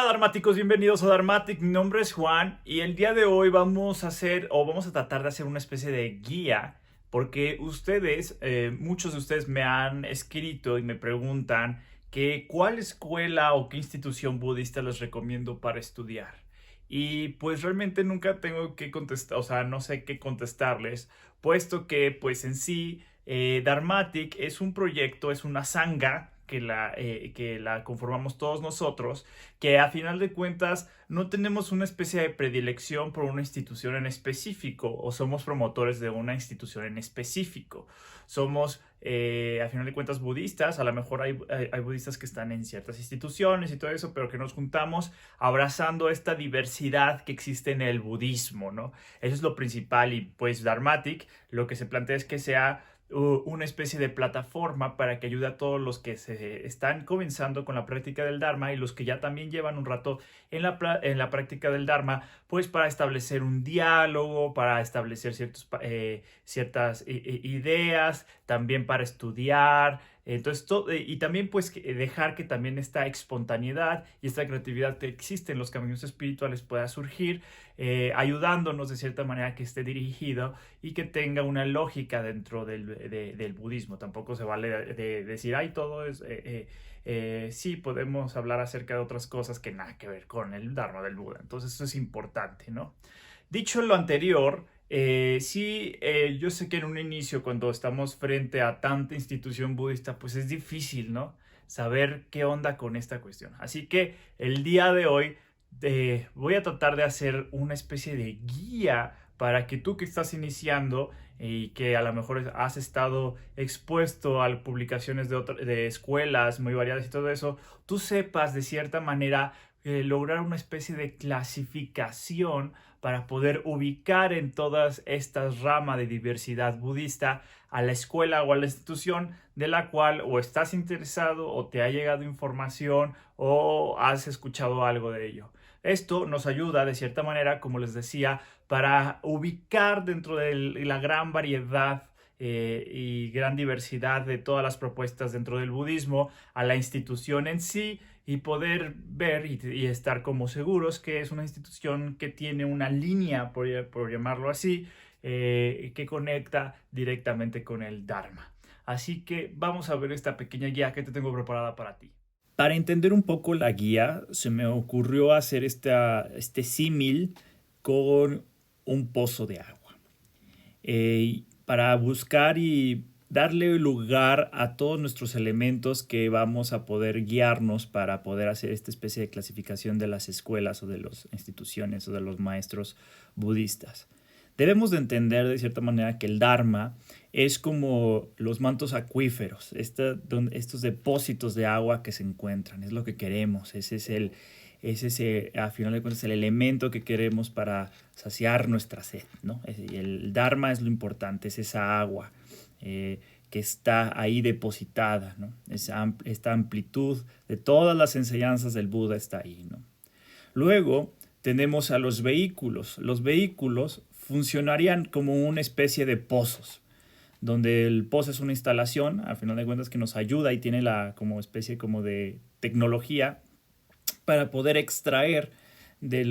Dharmáticos, bienvenidos a Dharmatic. Mi nombre es Juan y el día de hoy vamos a tratar de hacer una especie de guía porque muchos de ustedes me han escrito y me preguntan que cuál escuela o qué institución budista les recomiendo para estudiar. Y pues realmente nunca tengo que contestar, o sea, no sé qué contestarles, puesto que pues en sí Dharmatic es un proyecto, es una sangha que la conformamos todos nosotros, que a final de cuentas no tenemos una especie de predilección por una institución en específico o somos promotores de una institución en específico. Somos, a final de cuentas, budistas. A lo mejor hay budistas que están en ciertas instituciones y todo eso, pero que nos juntamos abrazando esta diversidad que existe en el budismo, ¿no? Eso es lo principal y pues Dharmatic lo que se plantea es que sea una especie de plataforma para que ayude a todos los que se están comenzando con la práctica del Dharma y los que ya también llevan un rato en la práctica del Dharma, pues para establecer un diálogo, para establecer ciertas ideas, también para estudiar. Entonces, y también pues dejar que también esta espontaneidad y esta creatividad que existe en los caminos espirituales pueda surgir, ayudándonos de cierta manera que esté dirigido y que tenga una lógica dentro del budismo. Tampoco se vale de decir, ay, todo es... sí, podemos hablar acerca de otras cosas que nada que ver con el Dharma del Buda. Entonces eso es importante, ¿no? Dicho lo anterior, yo sé que en un inicio, cuando estamos frente a tanta institución budista, pues es difícil, ¿no? Saber qué onda con esta cuestión. Así que el día de hoy voy a tratar de hacer una especie de guía para que tú que estás iniciando y que a lo mejor has estado expuesto a publicaciones de escuelas muy variadas y todo eso, tú sepas de cierta manera lograr una especie de clasificación para poder ubicar en todas estas ramas de diversidad budista a la escuela o a la institución de la cual o estás interesado o te ha llegado información o has escuchado algo de ello. Esto nos ayuda de cierta manera, como les decía, para ubicar dentro de la gran variedad y gran diversidad de todas las propuestas dentro del budismo a la institución en sí y poder ver y estar como seguros que es una institución que tiene una línea, por llamarlo así, que conecta directamente con el Dharma. Así que vamos a ver esta pequeña guía que te tengo preparada para ti. Para entender un poco la guía, se me ocurrió hacer este símil con un pozo de agua. Para buscar y darle lugar a todos nuestros elementos que vamos a poder guiarnos para poder hacer esta especie de clasificación de las escuelas o de las instituciones o de los maestros budistas. Debemos de entender de cierta manera que el Dharma es como los mantos acuíferos, estos depósitos de agua que se encuentran, es lo que queremos, a final de cuentas, el elemento que queremos para saciar nuestra sed, ¿no? El Dharma es lo importante, es esa agua que está ahí depositada, ¿no? Esta amplitud de todas las enseñanzas del Buda está ahí, ¿no? Luego tenemos a los vehículos. Los vehículos funcionarían como una especie de pozos, donde el pozo es una instalación, al final de cuentas, que nos ayuda y tiene como especie como de tecnología para poder extraer de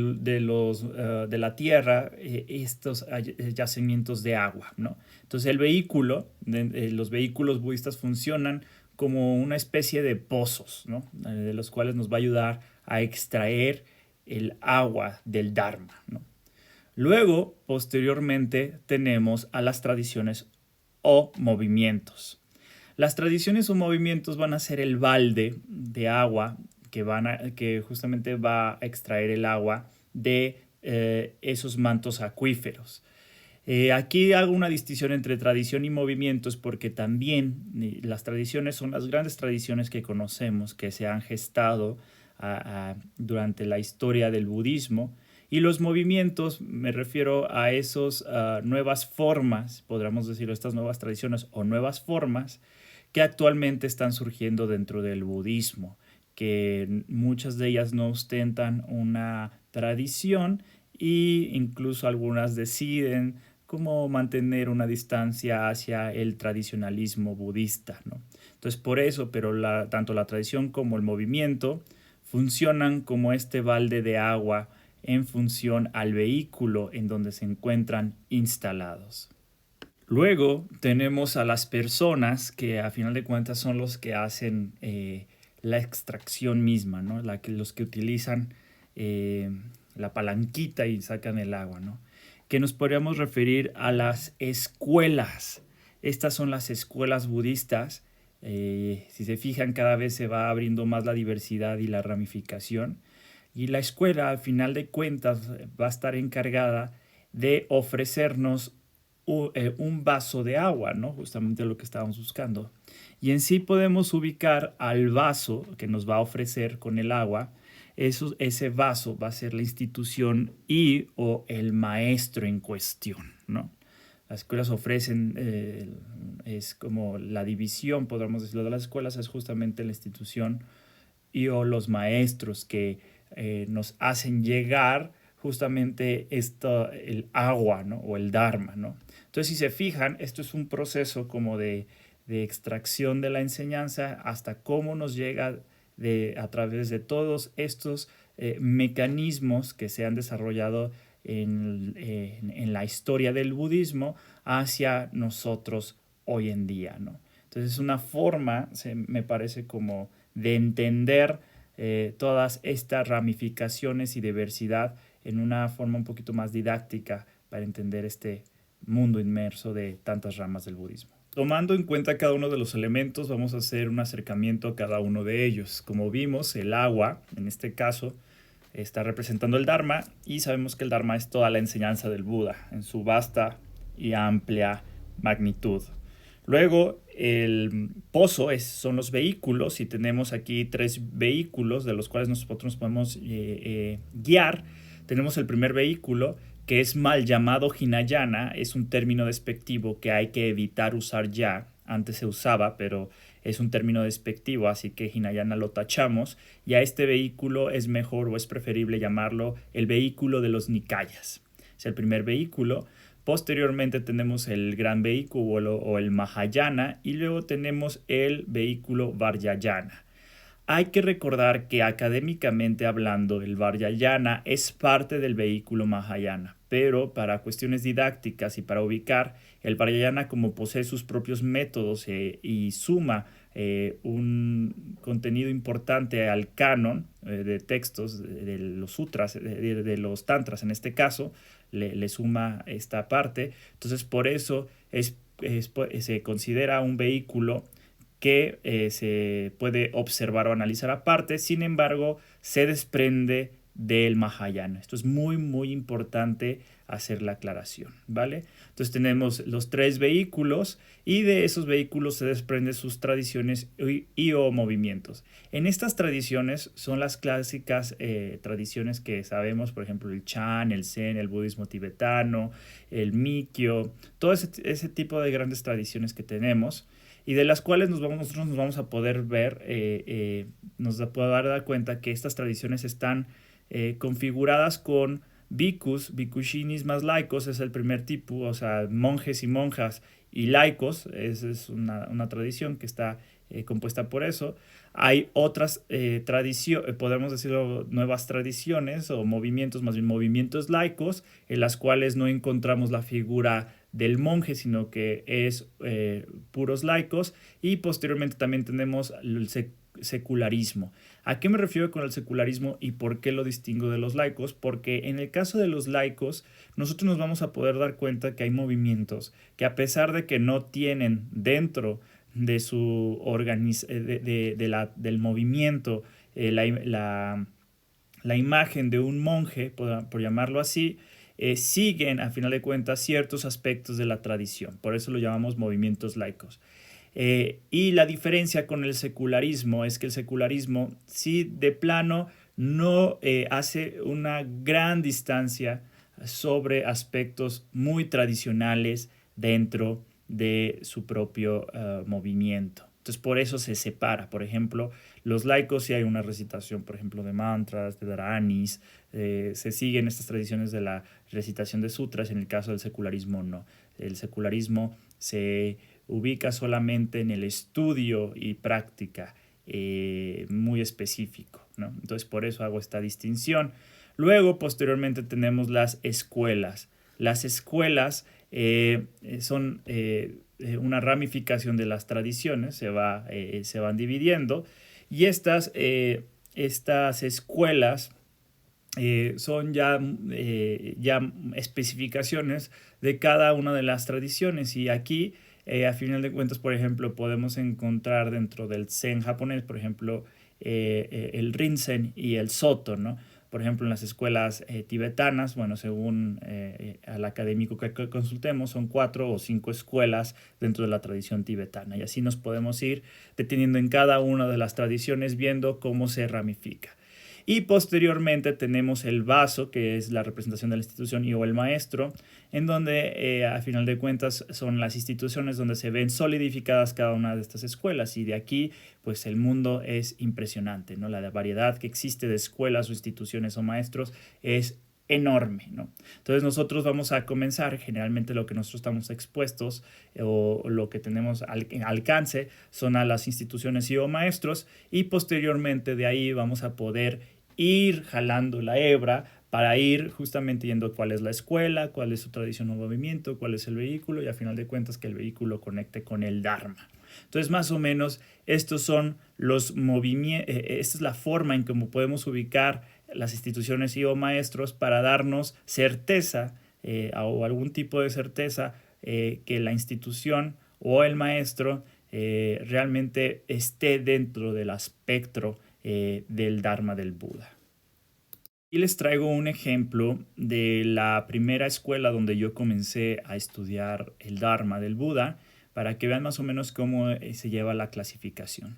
la tierra estos yacimientos de agua, ¿no? Entonces los vehículos budistas funcionan como una especie de pozos, ¿no? De los cuales nos va a ayudar a extraer el agua del Dharma, ¿no? Luego, posteriormente, tenemos a las tradiciones o movimientos. Las tradiciones o movimientos van a ser el balde de agua que justamente va a extraer el agua de esos mantos acuíferos. Aquí hago una distinción entre tradición y movimientos porque también las tradiciones son las grandes tradiciones que conocemos, que se han gestado durante la historia del budismo. Y los movimientos, me refiero a esas nuevas formas, podríamos decirlo, estas nuevas tradiciones o nuevas formas que actualmente están surgiendo dentro del budismo, que muchas de ellas no ostentan una tradición e incluso algunas deciden cómo mantener una distancia hacia el tradicionalismo budista, ¿no? Entonces, por eso, pero tanto la tradición como el movimiento funcionan como este balde de agua en función al vehículo en donde se encuentran instalados. Luego tenemos a las personas que a final de cuentas son los que hacen la extracción misma, ¿no? Los que utilizan la palanquita y sacan el agua, ¿no? Que nos podríamos referir a las escuelas. Estas son las escuelas budistas. Si se fijan, cada vez se va abriendo más la diversidad y la ramificación. Y la escuela, al final de cuentas, va a estar encargada de ofrecernos un vaso de agua, ¿no? Justamente lo que estábamos buscando. Y en sí podemos ubicar al vaso que nos va a ofrecer con el agua. Ese vaso va a ser la institución y o el maestro en cuestión, ¿no? Las escuelas ofrecen, es como la división, podríamos decirlo, de las escuelas es justamente la institución y o los maestros que nos hacen llegar justamente el agua, ¿no? O el dharma, ¿no? Entonces, si se fijan, esto es un proceso como de extracción de la enseñanza hasta cómo nos llega a través de todos estos mecanismos que se han desarrollado en la historia del budismo hacia nosotros hoy en día, ¿no? Entonces es una forma, me parece, como de entender todas estas ramificaciones y diversidad en una forma un poquito más didáctica para entender este mundo inmerso de tantas ramas del budismo. Tomando en cuenta cada uno de los elementos, vamos a hacer un acercamiento a cada uno de ellos. Como vimos, el agua, en este caso, está representando el Dharma y sabemos que el Dharma es toda la enseñanza del Buda en su vasta y amplia magnitud. Luego, el pozo son los vehículos y tenemos aquí 3 vehículos de los cuales nosotros nos podemos guiar. Tenemos el primer vehículo, que es mal llamado Hinayana, es un término despectivo que hay que evitar usar ya. Antes se usaba, pero es un término despectivo, así que Hinayana lo tachamos. Y a este vehículo es mejor o es preferible llamarlo el vehículo de los Nikayas. Es el primer vehículo. Posteriormente tenemos el gran vehículo o el Mahayana y luego tenemos el vehículo Vajrayana. Hay que recordar que académicamente hablando, el Vajrayana es parte del vehículo Mahayana, pero para cuestiones didácticas y para ubicar, el Vajrayana, como posee sus propios métodos y suma un contenido importante al canon de textos de los sutras, de los tantras en este caso, le suma esta parte. Entonces, por eso se considera un vehículo que se puede observar o analizar aparte, sin embargo, se desprende del Mahayana. Esto es muy, muy importante hacer la aclaración, ¿vale? Entonces tenemos los 3 vehículos y de esos vehículos se desprenden sus tradiciones y o movimientos. En estas tradiciones son las clásicas tradiciones que sabemos, por ejemplo, el Chan, el Zen, el budismo tibetano, el Mikyo, todo ese tipo de grandes tradiciones que tenemos y de las cuales nosotros nos vamos a poder ver, nos va a poder dar cuenta que estas tradiciones están configuradas con bhikkhus, bhikkhusinis más laicos, es el primer tipo, o sea, monjes y monjas y laicos, esa es una tradición que está compuesta por eso. Hay otras tradiciones, podemos decirlo, nuevas tradiciones o movimientos, más bien movimientos laicos, en las cuales no encontramos la figura del monje, sino que es puros laicos, y posteriormente también tenemos el secularismo. ¿A qué me refiero con el secularismo y por qué lo distingo de los laicos? Porque en el caso de los laicos, nosotros nos vamos a poder dar cuenta que hay movimientos que, a pesar de que no tienen dentro de su del movimiento la imagen de un monje, por llamarlo así, siguen a final de cuentas ciertos aspectos de la tradición. Por eso lo llamamos movimientos laicos. Y la diferencia con el secularismo es que el secularismo sí de plano no hace una gran distancia sobre aspectos muy tradicionales dentro de su propio movimiento. Entonces por eso se separa. Por ejemplo, los laicos sí hay una recitación, por ejemplo, de mantras, de dharanis, se siguen estas tradiciones de la recitación de sutras. En el caso del secularismo no. El secularismo se ubica solamente en el estudio y práctica muy específico, ¿no? Entonces por eso hago esta distinción. Luego, posteriormente, tenemos las escuelas. Las escuelas son una ramificación de las tradiciones, se van dividiendo y estas escuelas son ya especificaciones de cada una de las tradiciones y aquí a final de cuentas, por ejemplo, podemos encontrar dentro del Zen japonés, por ejemplo, el Rinzen y el Soto, ¿no? Por ejemplo, en las escuelas tibetanas, bueno, según al académico que consultemos, son 4 o 5 escuelas dentro de la tradición tibetana. Y así nos podemos ir deteniendo en cada una de las tradiciones, viendo cómo se ramifica. Y posteriormente tenemos el vaso, que es la representación de la institución, y o el maestro, en donde a final de cuentas son las instituciones donde se ven solidificadas cada una de estas escuelas. Y de aquí, pues el mundo es impresionante, ¿no? La variedad que existe de escuelas o instituciones o maestros es enorme, ¿no? Entonces nosotros vamos a comenzar, generalmente lo que nosotros estamos expuestos o lo que tenemos al alcance son a las instituciones y o maestros, y posteriormente de ahí vamos a poder ir jalando la hebra para ir justamente yendo cuál es la escuela, cuál es su tradición o movimiento, cuál es el vehículo y a final de cuentas que el vehículo conecte con el Dharma. Entonces, más o menos, estos son los movimientos, esta es la forma en cómo podemos ubicar las instituciones y o maestros para darnos certeza o algún tipo de certeza que la institución o el maestro realmente esté dentro del espectro del Dharma del Buda. Y les traigo un ejemplo de la primera escuela donde yo comencé a estudiar el Dharma del Buda para que vean más o menos cómo se lleva la clasificación.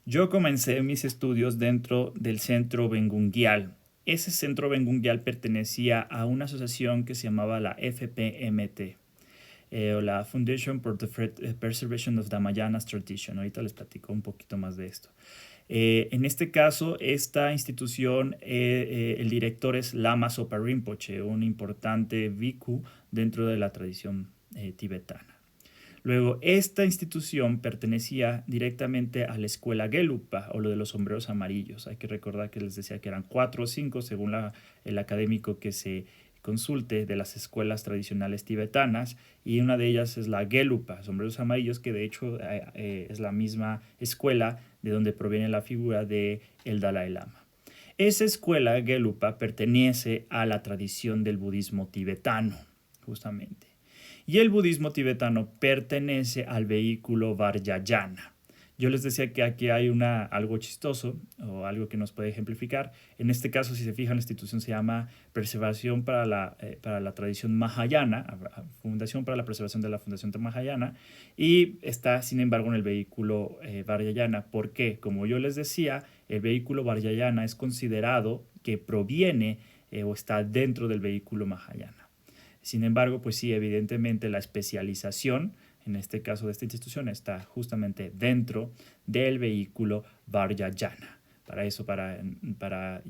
Yo comencé mis estudios dentro del centro Bengungial. Ese centro Bengungial pertenecía a una asociación que se llamaba la FPMT, o la Foundation for the Preservation of the Mahayana Tradition. Ahorita les platico un poquito más de esto. En este caso, esta institución, el director es Lama Zopa Rinpoche, un importante bhikkhu dentro de la tradición tibetana. Luego, esta institución pertenecía directamente a la escuela Gelugpa, o lo de los sombreros amarillos. Hay que recordar que les decía que eran 4 o 5 según el académico que se consulte de las escuelas tradicionales tibetanas, y una de ellas es la Gelugpa, sombreros amarillos, que de hecho es la misma escuela de donde proviene la figura del Dalai Lama. Esa escuela Gelugpa pertenece a la tradición del budismo tibetano, justamente. Y el budismo tibetano pertenece al vehículo Vajrayana. Yo les decía que aquí hay algo chistoso o algo que nos puede ejemplificar. En este caso, si se fijan, la institución se llama Preservación para la Tradición Mahayana, Fundación para la Preservación de la Fundación Mahayana, y está, sin embargo, en el vehículo Vajrayana. ¿Por qué? Como yo les decía, el vehículo Vajrayana es considerado que proviene o está dentro del vehículo Mahayana. Sin embargo, pues sí, evidentemente la especialización, en este caso de esta institución, está justamente dentro del vehículo Vajrayana. Para eso,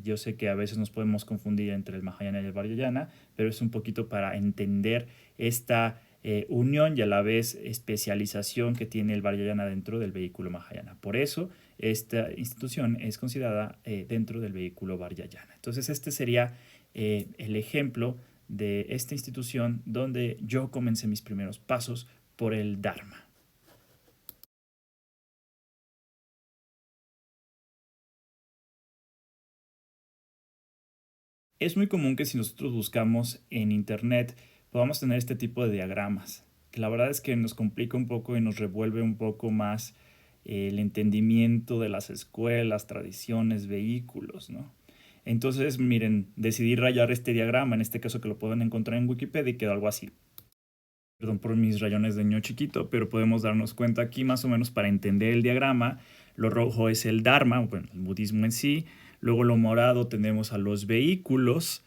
yo sé que a veces nos podemos confundir entre el Mahayana y el Vajrayana, pero es un poquito para entender esta unión y a la vez especialización que tiene el Vajrayana dentro del vehículo Mahayana. Por eso, esta institución es considerada dentro del vehículo Vajrayana. Entonces, este sería el ejemplo de esta institución donde yo comencé mis primeros pasos por el Dharma. Es muy común que si nosotros buscamos en internet podamos tener este tipo de diagramas, que la verdad es que nos complica un poco y nos revuelve un poco más el entendimiento de las escuelas, tradiciones, vehículos, ¿no? Entonces, miren, decidí rayar este diagrama, en este caso que lo pueden encontrar en Wikipedia, y quedó algo así. Perdón por mis rayones de niño chiquito, pero podemos darnos cuenta aquí más o menos para entender el diagrama. Lo rojo es el Dharma, bueno, el budismo en sí. Luego lo morado tenemos a los vehículos.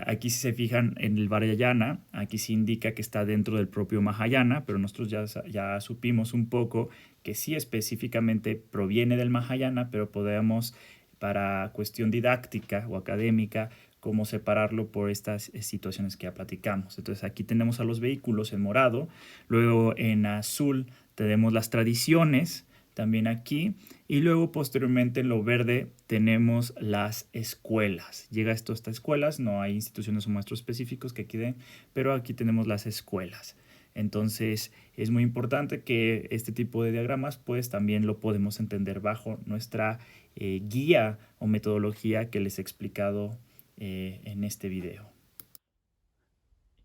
Aquí si se fijan en el Vajrayana, aquí sí indica que está dentro del propio Mahayana, pero nosotros ya supimos un poco que sí específicamente proviene del Mahayana, pero podemos, para cuestión didáctica o académica, cómo separarlo por estas situaciones que ya platicamos. Entonces aquí tenemos a los vehículos en morado, luego en azul tenemos las tradiciones también aquí. Y luego posteriormente en lo verde tenemos las escuelas. Llega esto a estas escuelas, no hay instituciones o maestros específicos que aquí den, pero aquí tenemos las escuelas. Entonces es muy importante que este tipo de diagramas pues también lo podemos entender bajo nuestra guía o metodología que les he explicado en este video.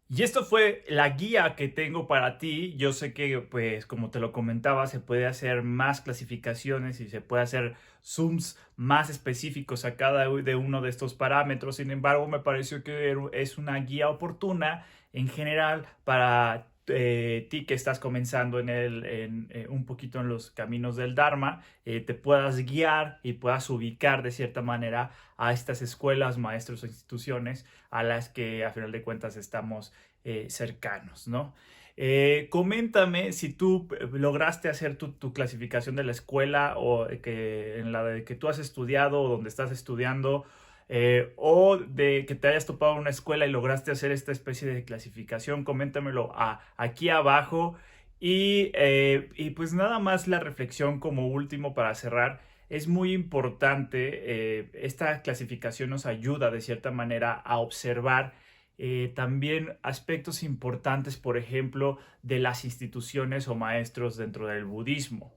Y esto fue la guía que tengo para ti. Yo sé que, pues, como te lo comentaba, se puede hacer más clasificaciones y se puede hacer zooms más específicos a cada de uno de estos parámetros. Sin embargo, me pareció que es una guía oportuna en general para ti que estás comenzando un poquito en los caminos del Dharma, te puedas guiar y puedas ubicar de cierta manera a estas escuelas, maestros o instituciones a las que a final de cuentas estamos cercanos, ¿no? Coméntame si tú lograste hacer tu clasificación de la escuela o en la de que tú has estudiado o donde estás estudiando, o de que te hayas topado en una escuela y lograste hacer esta especie de clasificación. Coméntamelo aquí abajo. Y pues nada más la reflexión como último para cerrar. Es muy importante, esta clasificación nos ayuda de cierta manera a observar también aspectos importantes, por ejemplo, de las instituciones o maestros dentro del budismo.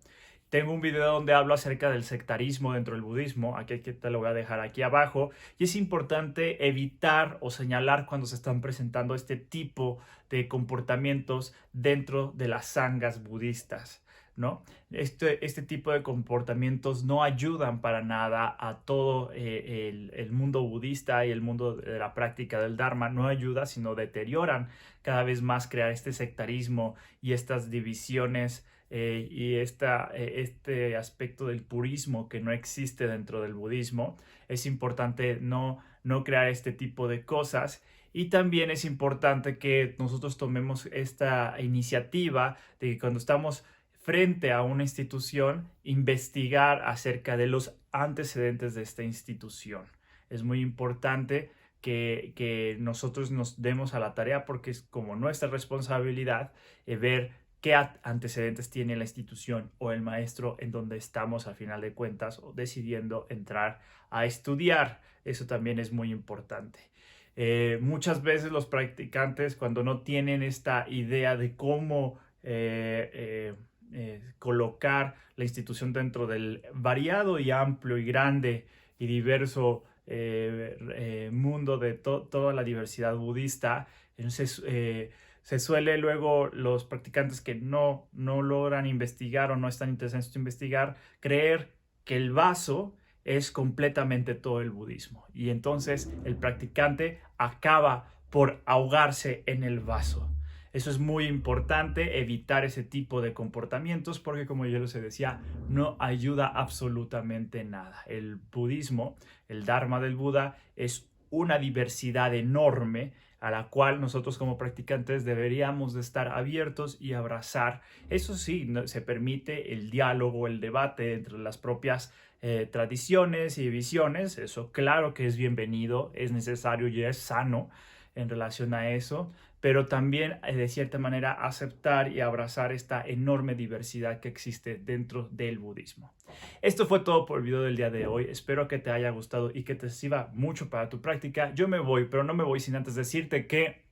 Tengo un video donde hablo acerca del sectarismo dentro del budismo, aquí te lo voy a dejar aquí abajo, y es importante evitar o señalar cuando se están presentando este tipo de comportamientos dentro de las sanghas budistas, ¿no? Este tipo de comportamientos no ayudan para nada a todo el mundo budista y el mundo de la práctica del Dharma, no ayuda, sino deterioran cada vez más, crear este sectarismo y estas divisiones y este aspecto del purismo que no existe dentro del budismo. Es importante no crear este tipo de cosas. Y también es importante que nosotros tomemos esta iniciativa de que cuando estamos frente a una institución, investigar acerca de los antecedentes de esta institución. Es muy importante que nosotros nos demos a la tarea porque es como nuestra responsabilidad ver qué antecedentes tiene la institución o el maestro en donde estamos a final de cuentas o decidiendo entrar a estudiar. Eso también es muy importante. Muchas veces los practicantes, cuando no tienen esta idea de cómo colocar la institución dentro del variado y amplio y grande y diverso mundo de toda la diversidad budista, entonces se suele luego los practicantes que no logran investigar o no están interesados en investigar, creer que el vaso es completamente todo el budismo. Y entonces el practicante acaba por ahogarse en el vaso. Eso es muy importante, evitar ese tipo de comportamientos porque, como yo les decía, no ayuda absolutamente nada. El budismo, el Dharma del Buda, es una diversidad enorme a la cual nosotros como practicantes deberíamos de estar abiertos y abrazar. Eso sí, se permite el diálogo, el debate entre las propias tradiciones y visiones. Eso claro que es bienvenido, es necesario y es sano en relación a eso, pero también de cierta manera aceptar y abrazar esta enorme diversidad que existe dentro del budismo. Esto fue todo por el video del día de hoy. Espero que te haya gustado y que te sirva mucho para tu práctica. Yo me voy, pero no me voy sin antes decirte que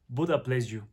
Buddha bless you.